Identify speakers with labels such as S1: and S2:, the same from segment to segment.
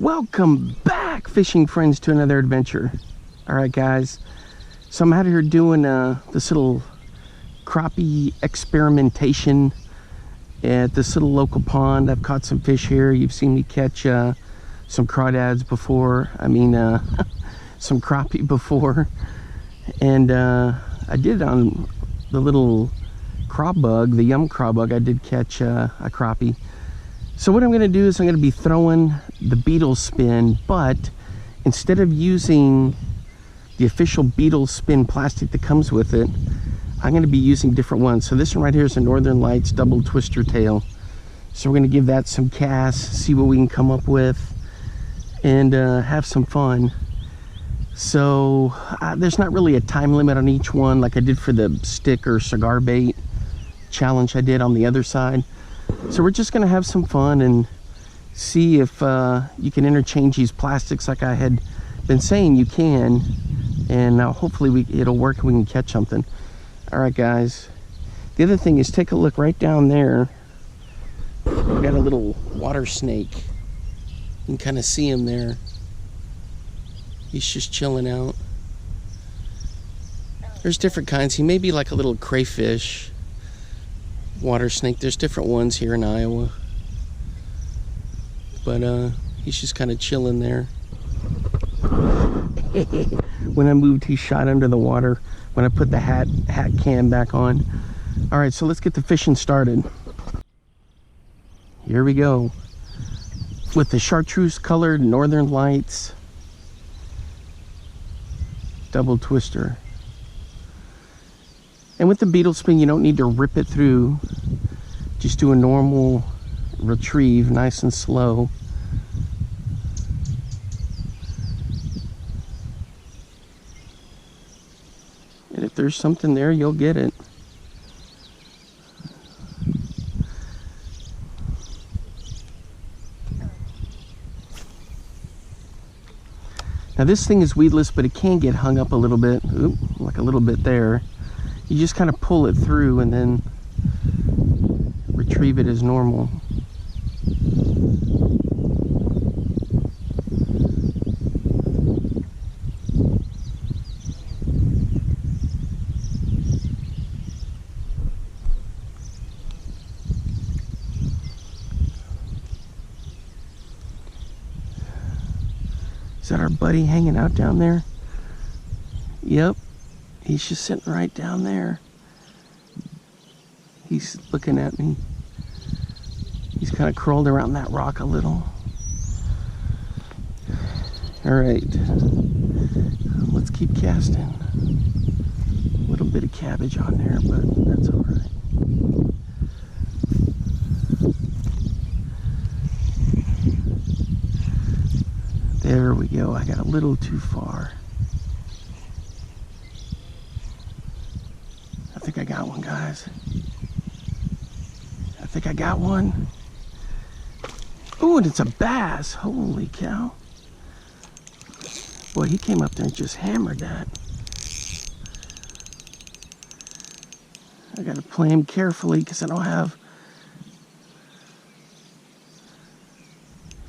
S1: Welcome back, fishing friends, to another adventure. All right, guys. So I'm out here doing this little crappie experimentation at this little local pond. I've caught some fish here. You've seen me catch some crawdads before. Some crappie before. And I did on the little crab bug, the yum crab bug. I did catch a crappie. So what I'm going to do is I'm going to be throwing the Beetle Spin, but instead of using the official Beetle Spin plastic that comes with it, I'm going to be using different ones. So this one right here is a Northern Lights double twister tail. So we're going to give that some casts, see what we can come up with, and have some fun. So there's not really a time limit on each one like I did for the stick or cigar bait challenge I did on the other side. So we're just going to have some fun and see if you can interchange these plastics like I had been saying you can, and hopefully it'll work and we can catch something. All right, guys. The other thing is, take a look right down there. We got a little water snake. You can kind of see him there. He's just chilling out. There's different kinds. He may be like a little crayfish. Water snake. There's different ones here in Iowa, but he's just kind of chilling there. When I moved, he shot under the water when I put the hat cam back on. All right, so let's get the fishing started. Here we go with the chartreuse colored Northern Lights double twister. And with the Beetle Spin, you don't need to rip it through. Just do a normal retrieve, nice and slow. And if there's something there, you'll get it. Now this thing is weedless, but it can get hung up a little bit. Oop, like a little bit there. You just kind of pull it through and then retrieve it as normal. Is that our buddy hanging out down there? Yep. He's just sitting right down there. He's looking at me. He's kind of curled around that rock a little. All right. Let's keep casting. A little bit of cabbage on there, but that's all right. There we go. I got a little too far. I think I got one, guys. I think I got one. Oh, and it's a bass. Holy cow. Boy, he came up there and just hammered that. I gotta play him carefully because I don't have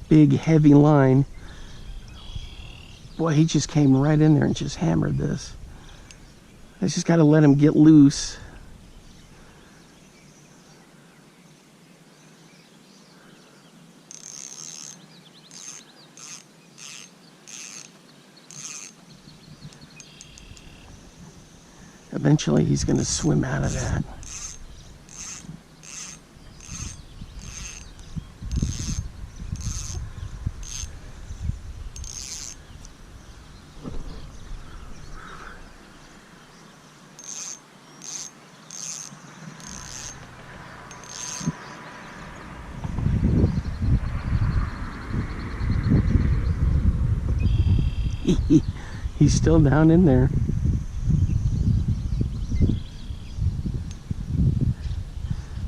S1: big, heavy line. Boy, he just came right in there and just hammered this. I just got to let him get loose. Eventually, he's going to swim out of that. He's still down in there.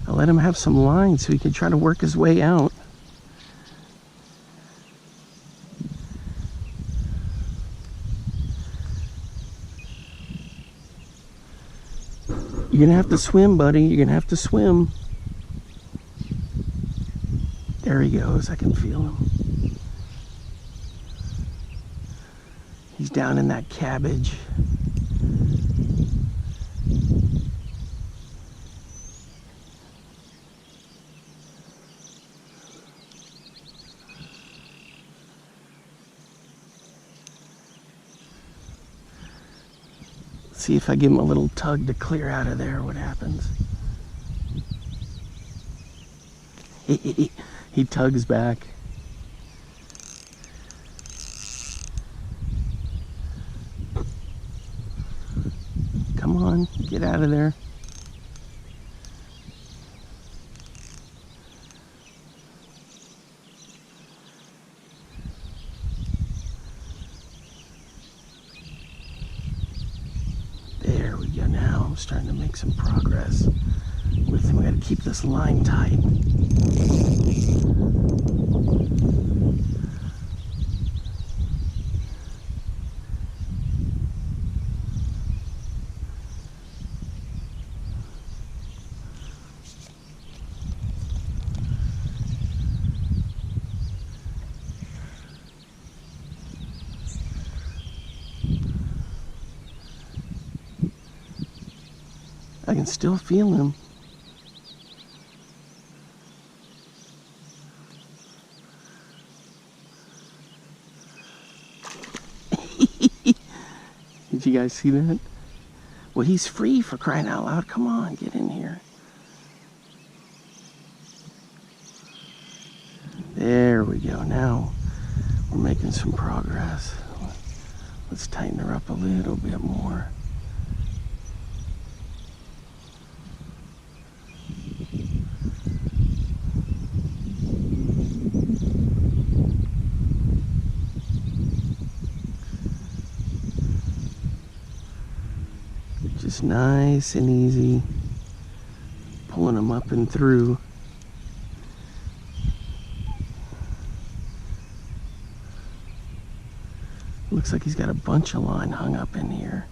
S1: I'll let him have some line so he can try to work his way out. You're gonna have to swim, buddy. You're gonna have to swim. There he goes. I can feel him. down in that cabbage. See if I give him a little tug to clear out of there, what happens. He tugs back. Come on, get out of there. There we go. Now I'm starting to make some progress with him. We got to keep this line tight. I can still feel him. Did you guys see that? Well, he's free, for crying out loud. Come on, get in here. There we go. Now we're making some progress. Let's tighten her up a little bit more. Just nice and easy, pulling them up and through. Looks like he's got a bunch of line hung up in here.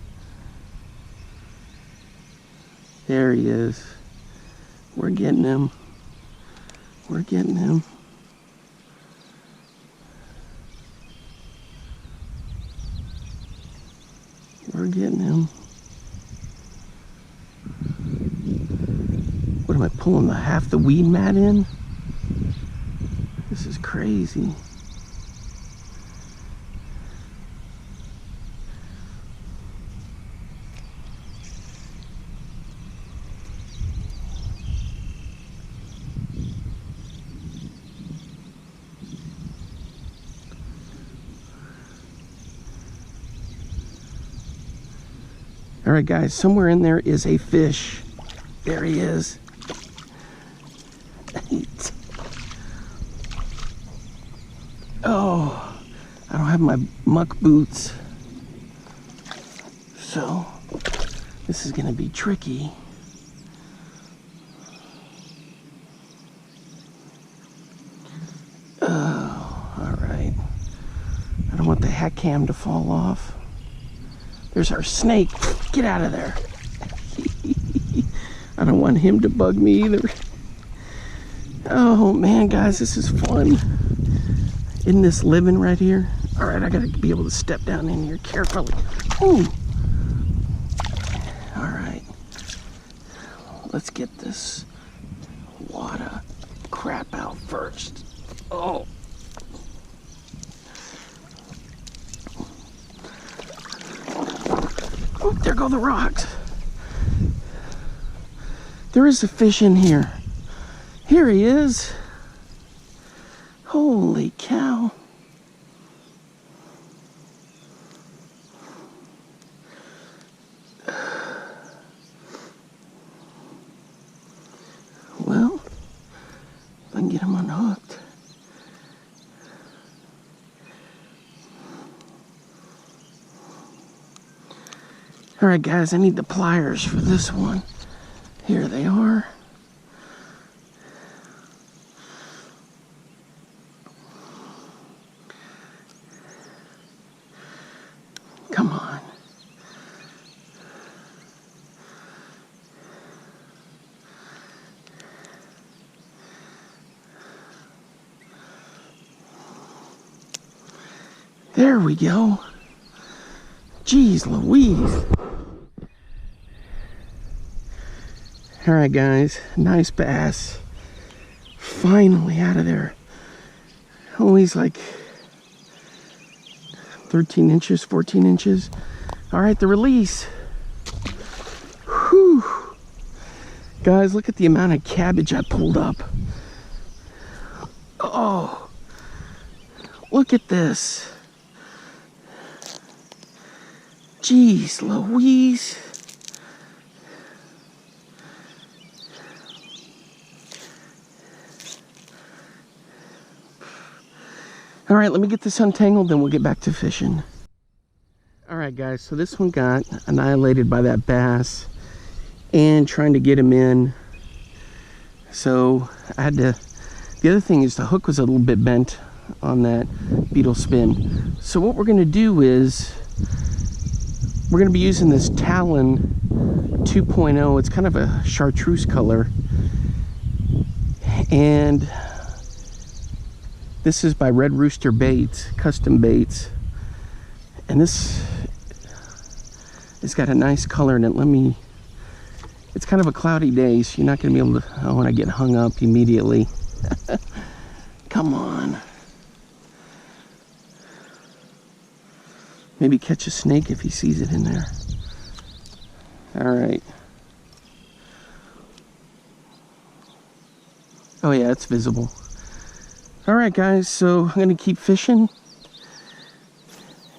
S1: There he is. We're getting him. We're getting him. We're getting him. What am I pulling half the weed mat in? This is crazy. All right, guys, somewhere in there is a fish. There he is. Oh, I don't have my muck boots, so this is gonna be tricky. Oh, all right. I don't want the hat cam to fall off. There's our snake. Get out of there. I don't want him to bug me either. Oh man, guys, this is fun. Isn't this living right here? All right, I gotta be able to step down in here carefully. Ooh. All right. Let's get this wad of crap out first. Oh. Oh, there go the rocks. There is a fish in here. Here he is. Holy cow. Well, if I can get him unhooked. All right, guys, I need the pliers for this one. Here they are. Come on. There we go. Jeez Louise. All right, guys, nice bass. Finally out of there. Oh, he's like 13 inches, 14 inches. All right, the release. Whew. Guys, look at the amount of cabbage I pulled up. Oh, look at this. Jeez Louise. All right, let me get this untangled, then we'll get back to fishing. All right, guys, so this one got annihilated by that bass and trying to get him in. So I had to, the other thing is the hook was a little bit bent on that Beetle Spin. So what we're gonna do is, we're gonna be using this Talon 2.0. It's kind of a chartreuse color. And this is by Red Rooster Baits, custom baits. And this, it's got a nice color in it. It's kind of a cloudy day, so you're not gonna be able to, I wanna get hung up immediately. Come on. Maybe catch a snake if he sees it in there. All right. Oh yeah, it's visible. All right, guys, so I'm gonna keep fishing.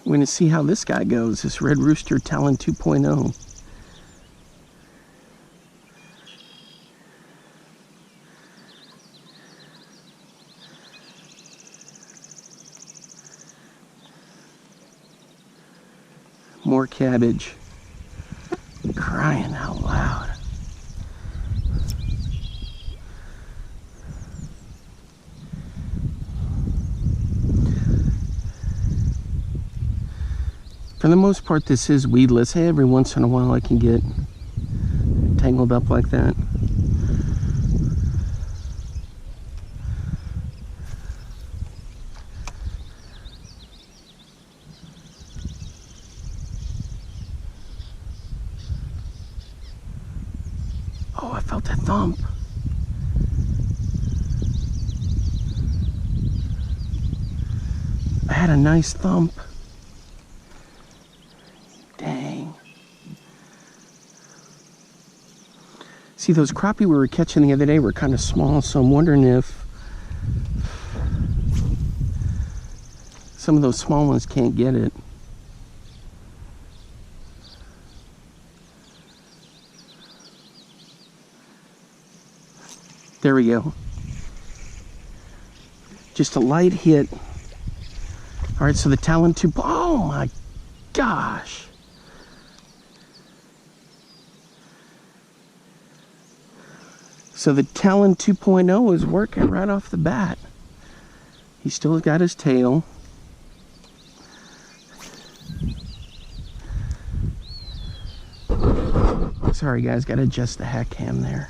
S1: We're gonna see how this guy goes, this Red Rooster Talon 2.0. More cabbage. Crying out loud. For the most part, this is weedless. Hey, every once in a while I can get tangled up like that. Oh, I felt that thump. I had a nice thump. Dang. See, those crappie we were catching the other day were kind of small, so I'm wondering if some of those small ones can't get it. There we go. Just a light hit. All right, so the Talon 2, oh my gosh. So the Talon 2.0 is working right off the bat. He still got his tail. Sorry guys, gotta adjust the hack cam there.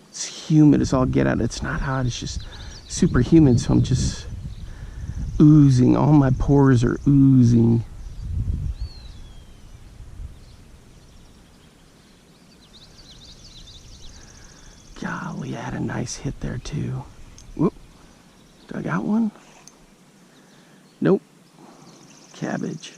S1: It's humid as all get out. It's not hot, it's just super humid, so I'm just oozing. All my pores are oozing. Golly, I had a nice hit there too. Whoop. Do I got one? Nope. Cabbage.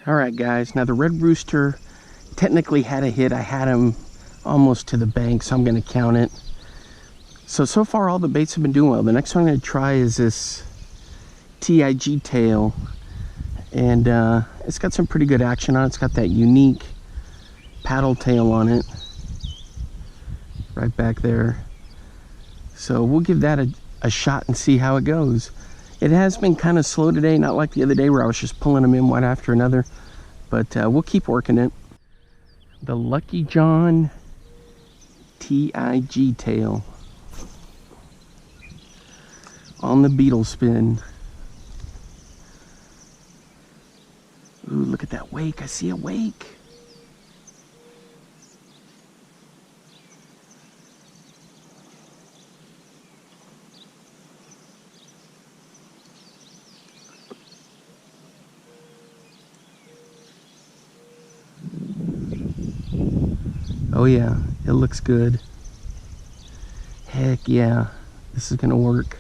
S1: All right, guys, now the Red Rooster technically had a hit. I had him almost to the bank, so I'm gonna count it. So far all the baits have been doing well. The next one I'm gonna try is this TIG tail. And it's got some pretty good action on it. It's got that unique paddle tail on it. Right back there. So we'll give that a shot and see how it goes. It has been kind of slow today, not like the other day where I was just pulling them in one after another, but we'll keep working it. The Lucky John TIG tail on the Beetle Spin. Ooh, look at that wake. I see a wake. Oh yeah, it looks good. Heck yeah, this is gonna work.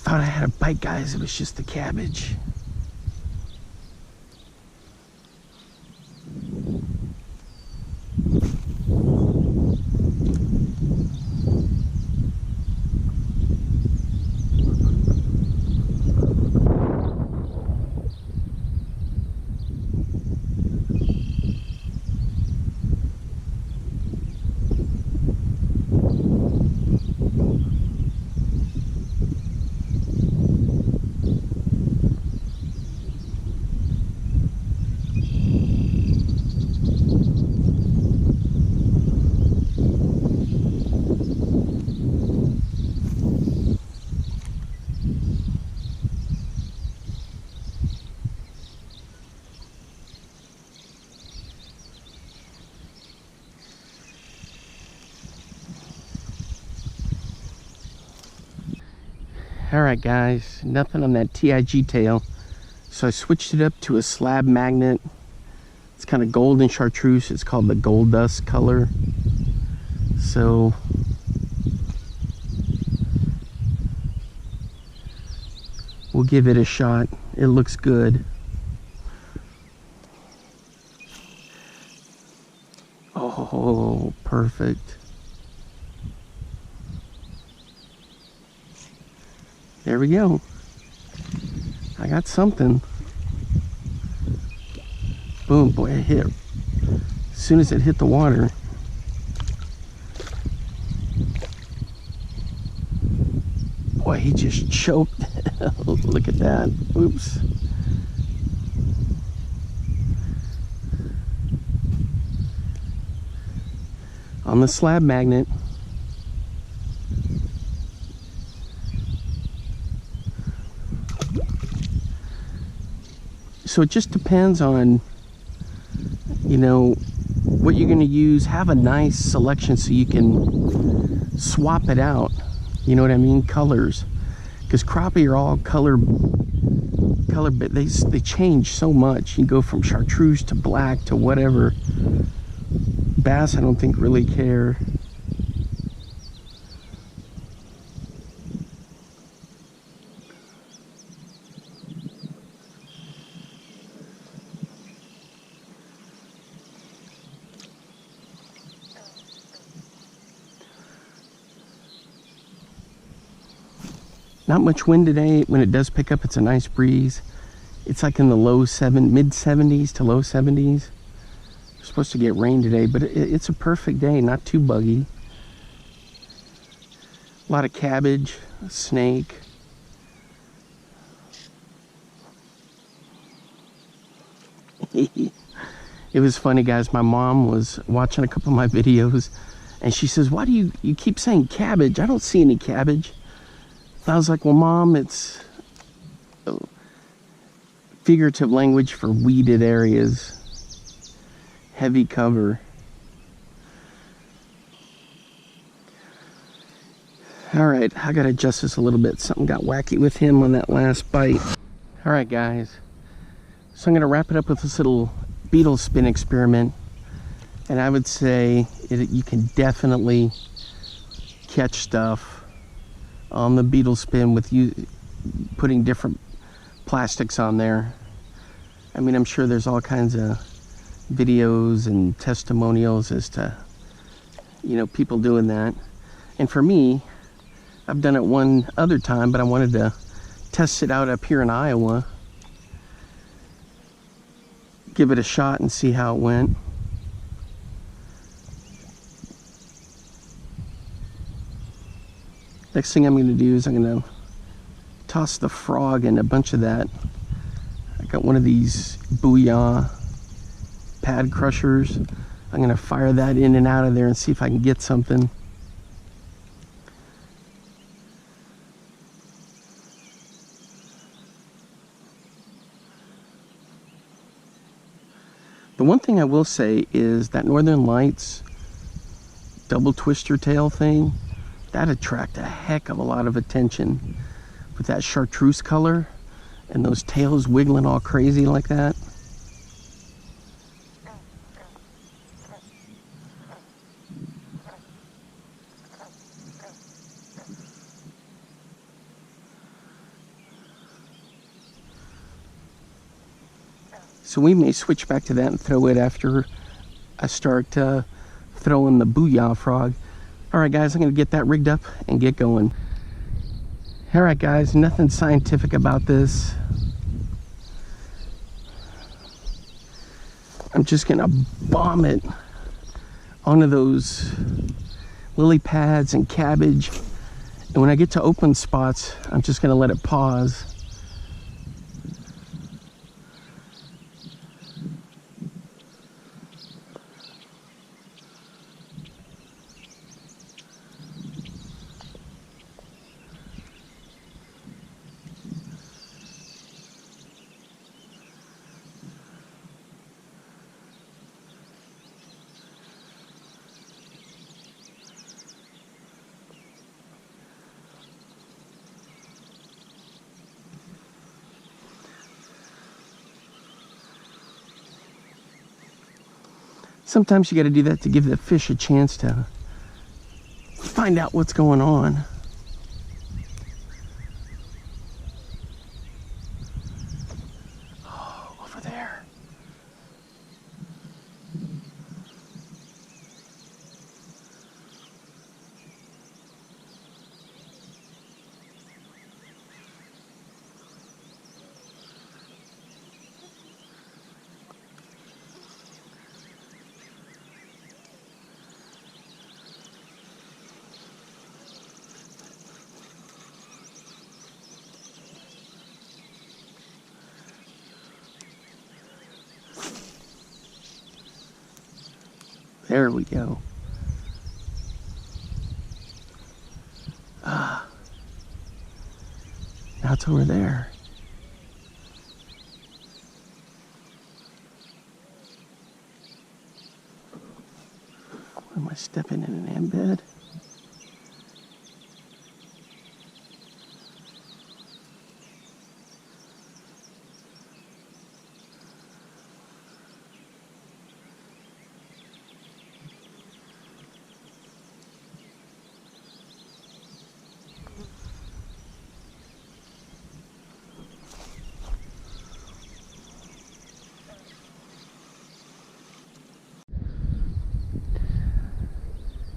S1: Thought I had a bite, guys. It was just the cabbage. Alright guys, nothing on that TIG tail. So I switched it up to a slab magnet. It's kind of golden chartreuse. It's called the gold dust color. So we'll give it a shot. It looks good. Oh, perfect. There we go. I got something. Boom, boy, it hit. As soon as it hit the water. Boy, he just choked. Look at that. Oops. On the slab magnet. So it just depends on, you know, what you're going to use. Have a nice selection so you can swap it out. You know what I mean? Colors. Because crappie are all color, but they change so much. You go from chartreuse to black to whatever. Bass, I don't think really care. Not much wind today. When it does pick up, it's a nice breeze. It's like in the mid 70s to low 70s. We're supposed to get rain today, but it's a perfect day, not too buggy. A lot of cabbage, a snake. It was funny, guys. My mom was watching a couple of my videos, And she says, why do you keep saying cabbage? I don't see any cabbage. I was like, well, Mom, it's figurative language for weeded areas. Heavy cover. Alright, I gotta adjust this a little bit. Something got wacky with him on that last bite. Alright guys, so I'm gonna wrap it up with this little Beetle Spin experiment. And I would say you can definitely catch stuff on the Beetle Spin with you putting different plastics on there. I mean, I'm sure there's all kinds of videos and testimonials as to, you know, people doing that. And for me, I've done it one other time, but I wanted to test it out up here in Iowa. Give it a shot and see how it went. Next thing I'm going to do is I'm going to toss the frog in a bunch of that. I got one of these Booyah pad crushers. I'm going to fire that in and out of there and see if I can get something. The one thing I will say is that Northern Lights double twister tail thing, that attract a heck of a lot of attention with that chartreuse color and those tails wiggling all crazy like that. So we may switch back to that and throw it after I start throwing the Booyah frog. Alright guys, I'm going to get that rigged up and get going. Alright guys, nothing scientific about this. I'm just going to bomb it onto those lily pads and cabbage. And when I get to open spots, I'm just going to let it pause. Sometimes you got to do that to give the fish a chance to find out what's going on. Oh, over there. There we go. Ah, now it's over there. Am I stepping in an embed?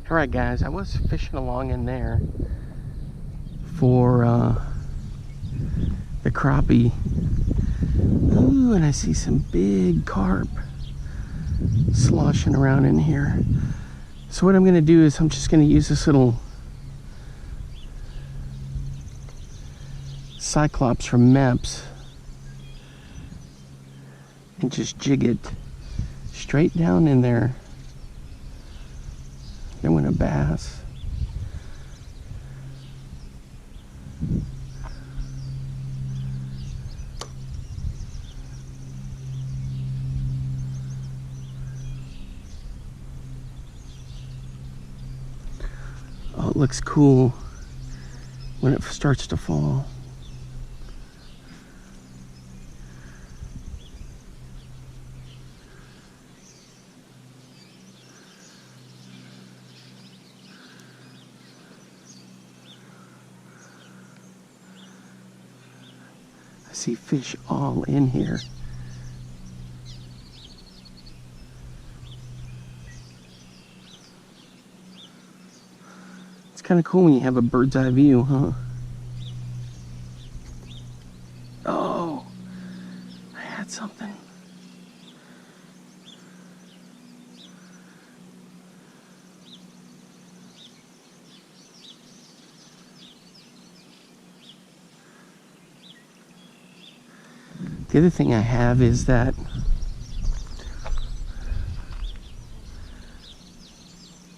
S1: Alright guys, I was fishing along in there for the crappie. Ooh, and I see some big carp sloshing around in here. So what I'm going to do is I'm just going to use this little Cyclops from Meps and just jig it straight down in there. Then went a bass. Oh, it looks cool when it starts to fall. I see fish all in here. It's kind of cool when you have a bird's eye view, huh? Oh, I had something. The other thing I have is that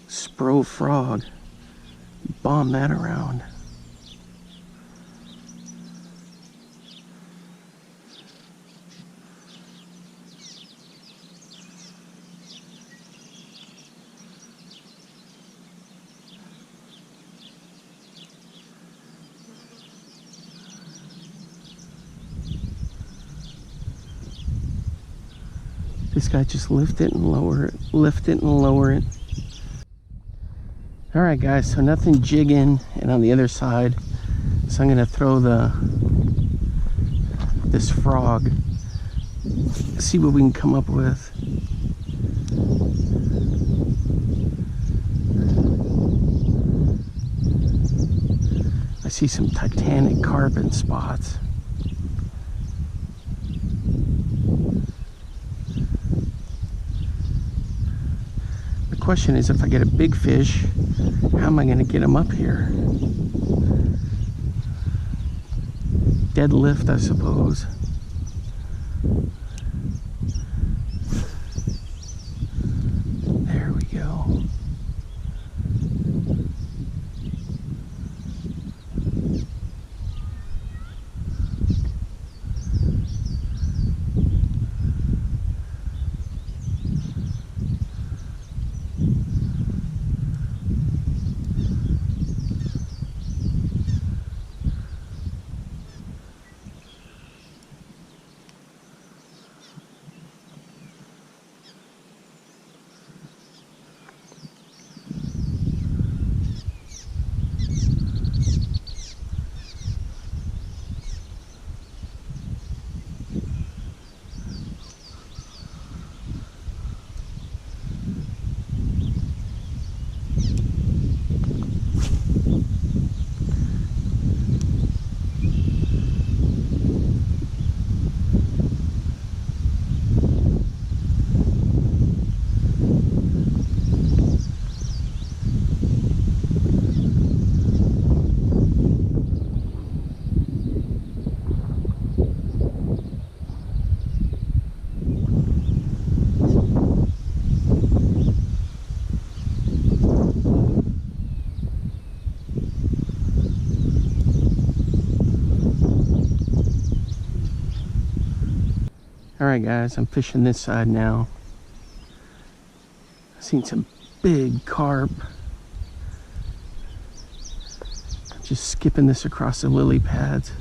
S1: Spro frog. Bomb that around. This guy just lift it and lower it, lift it and lower it. All right, guys, so nothing jigging, and on the other side, so I'm gonna throw this frog, see what we can come up with. I see some titanic carbon spots. The question is, if I get a big fish, how am I going to get him up here? Deadlift, I suppose. There we go. Alright guys, I'm fishing this side now. I've seen some big carp. Just skipping this across the lily pads.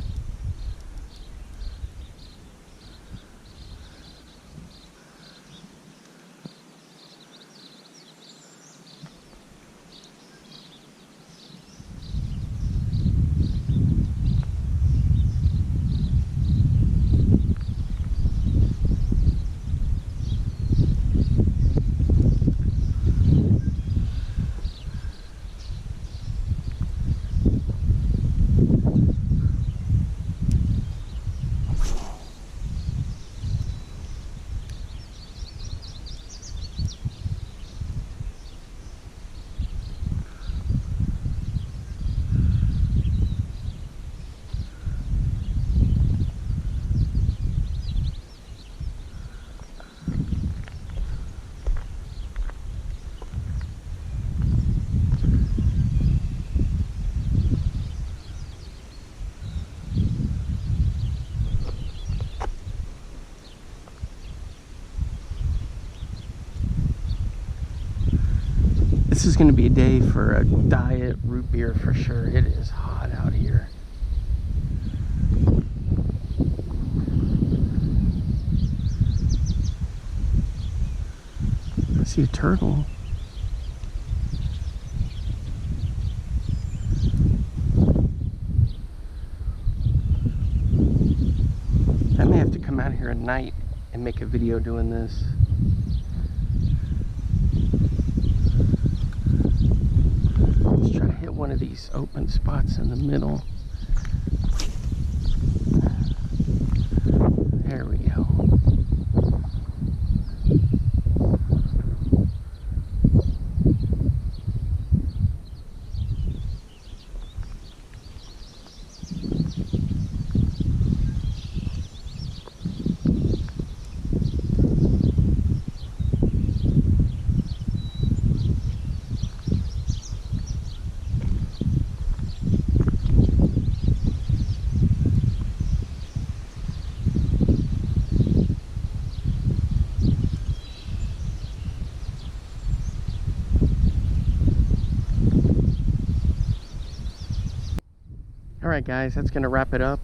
S1: This is going to be a day for a diet root beer for sure. It is hot out here. I see a turtle. I may have to come out here at night and make a video doing this. Let's try to hit one of these open spots in the middle. There we go. Alright guys, that's going to wrap it up.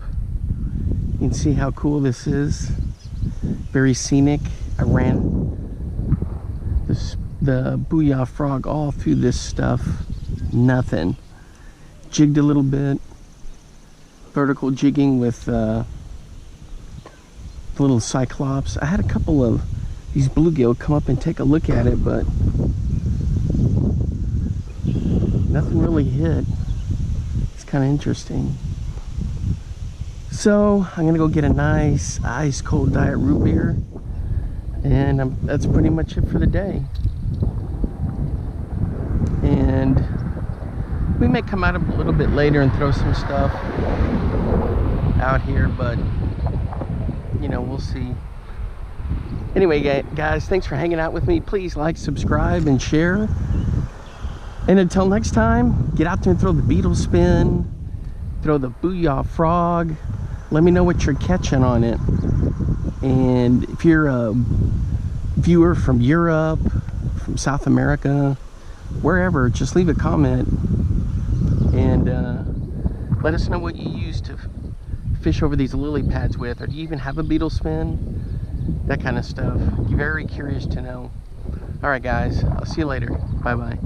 S1: You can see how cool this is. Very scenic. I ran the Booyah Frog all through this stuff. Nothing. Jigged a little bit. Vertical jigging with the little Cyclops. I had a couple of these bluegill come up and take a look at it, but nothing really hit. Kind of interesting. So I'm gonna go get a nice ice cold diet root beer, and that's pretty much it for the day. And we may come out a little bit later and throw some stuff out here, but you know, we'll see. Anyway guys, thanks for hanging out with me. Please like, subscribe, and share. And until next time, get out there and throw the Beetle Spin, throw the Booyah Frog. Let me know what you're catching on it. And if you're a viewer from Europe, from South America, wherever, just leave a comment and let us know what you use to fish over these lily pads with, or do you even have a Beetle Spin? That kind of stuff. You're very curious to know. All right guys, I'll see you later. Bye bye.